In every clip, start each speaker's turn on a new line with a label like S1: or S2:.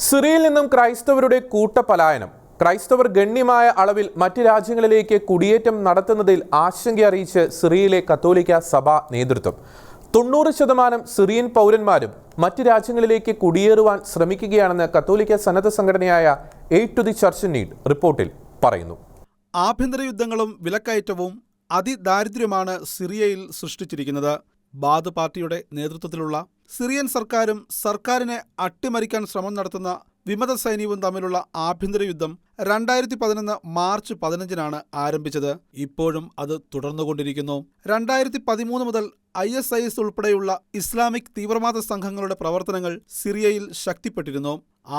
S1: സിറിയയിൽ നിന്നും ക്രൈസ്തവരുടെ കൂട്ടപലായനം. ക്രൈസ്തവർ ഗണ്യമായ അളവിൽ മറ്റ് രാജ്യങ്ങളിലേക്ക് കുടിയേറ്റം നടത്തുന്നതിൽ ആശങ്ക അറിയിച്ച് സിറിയയിലെ കത്തോലിക്ക സഭാ നേതൃത്വം. 90% സിറിയൻ പൗരന്മാരും മറ്റ് രാജ്യങ്ങളിലേക്ക് കുടിയേറുവാൻ ശ്രമിക്കുകയാണെന്ന് കത്തോലിക്ക സന്നദ്ധ സംഘടനയായ Aid to the Church Need റിപ്പോർട്ടിൽ പറയുന്നു.
S2: ആഭ്യന്തര യുദ്ധങ്ങളും വിലക്കയറ്റവും അതിദാരിദ്ര്യമാണ് സിറിയയിൽ സൃഷ്ടിച്ചിരിക്കുന്നത്. ബാദ് പാർട്ടിയുടെ നേതൃത്വത്തിലുള്ള സിറിയൻ സർക്കാരും സർക്കാരിനെ അട്ടിമറിക്കാൻ ശ്രമം നടത്തുന്ന വിമത സൈന്യവും തമ്മിലുള്ള ആഭ്യന്തര യുദ്ധം 2011 മാർച്ച് 15 ആരംഭിച്ചത്. ഇപ്പോഴും അത് തുടർന്നുകൊണ്ടിരിക്കുന്നു. 2013 മുതൽ ISIS ഉൾപ്പെടെയുള്ള ഇസ്ലാമിക് തീവ്രവാദ സംഘങ്ങളുടെ പ്രവർത്തനങ്ങൾ സിറിയയിൽ ശക്തിപ്പെട്ടിരുന്നു.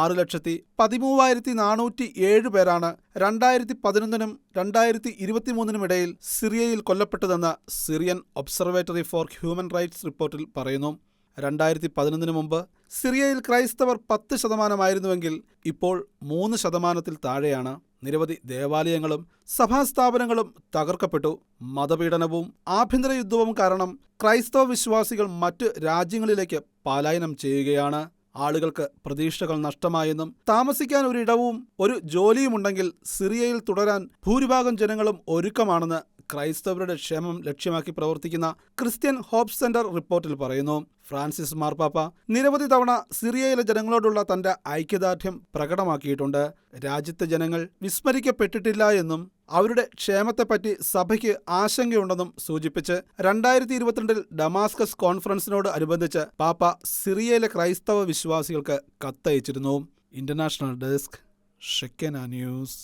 S2: 6,13,407 പേരാണ് 2011 2023 ഇടയിൽ സിറിയയിൽ കൊല്ലപ്പെട്ടതെന്ന് Syrian Observatory for Human Rights റിപ്പോർട്ടിൽ പറയുന്നു. 2011 മുമ്പ് സിറിയയിൽ ക്രൈസ്തവർ 10% ഇപ്പോൾ 3% താഴെയാണ്. നിരവധി ദേവാലയങ്ങളും സഭാസ്ഥാപനങ്ങളും തകർക്കപ്പെട്ടു. മതപീഡനവും ആഭ്യന്തര യുദ്ധവും കാരണം ക്രൈസ്തവ വിശ്വാസികൾ മറ്റ് രാജ്യങ്ങളിലേക്ക് പലായനം ചെയ്യുകയാണ്. ആളുകൾക്ക് പ്രതീക്ഷകൾ നഷ്ടമായെന്നും താമസിക്കാൻ ഒരിടവും ഒരു ജോലിയുമുണ്ടെങ്കിൽ സിറിയയിൽ തുടരാൻ ഭൂരിഭാഗം ജനങ്ങളും ഒരുക്കമാണെന്ന് ക്രൈസ്തവരുടെ ക്ഷേമം ലക്ഷ്യമാക്കി പ്രവർത്തിക്കുന്ന ക്രിസ്ത്യൻ ഹോപ്പ് സെന്റർ റിപ്പോർട്ടിൽ പറയുന്നു. ഫ്രാൻസിസ് മാർപ്പാപ്പ നിരവധി തവണ സിറിയയിലെ ജനങ്ങളോടുള്ള തന്റെ ഐക്യദാർഢ്യം പ്രകടമാക്കിയിട്ടുണ്ട്. രാജ്യത്തെ ജനങ്ങൾ വിസ്മരിക്കപ്പെട്ടിട്ടില്ല എന്നും അവരുടെ ക്ഷേമത്തെപ്പറ്റി സഭയ്ക്ക് ആശങ്കയുണ്ടെന്നും സൂചിപ്പിച്ച് 2022 ഡമാസ്കസ് കോൺഫറൻസിനോട് അനുബന്ധിച്ച് പാപ്പ സിറിയയിലെ ക്രൈസ്തവ വിശ്വാസികൾക്ക് കത്തയച്ചിരുന്നു. International desk, ഷെക്കന news.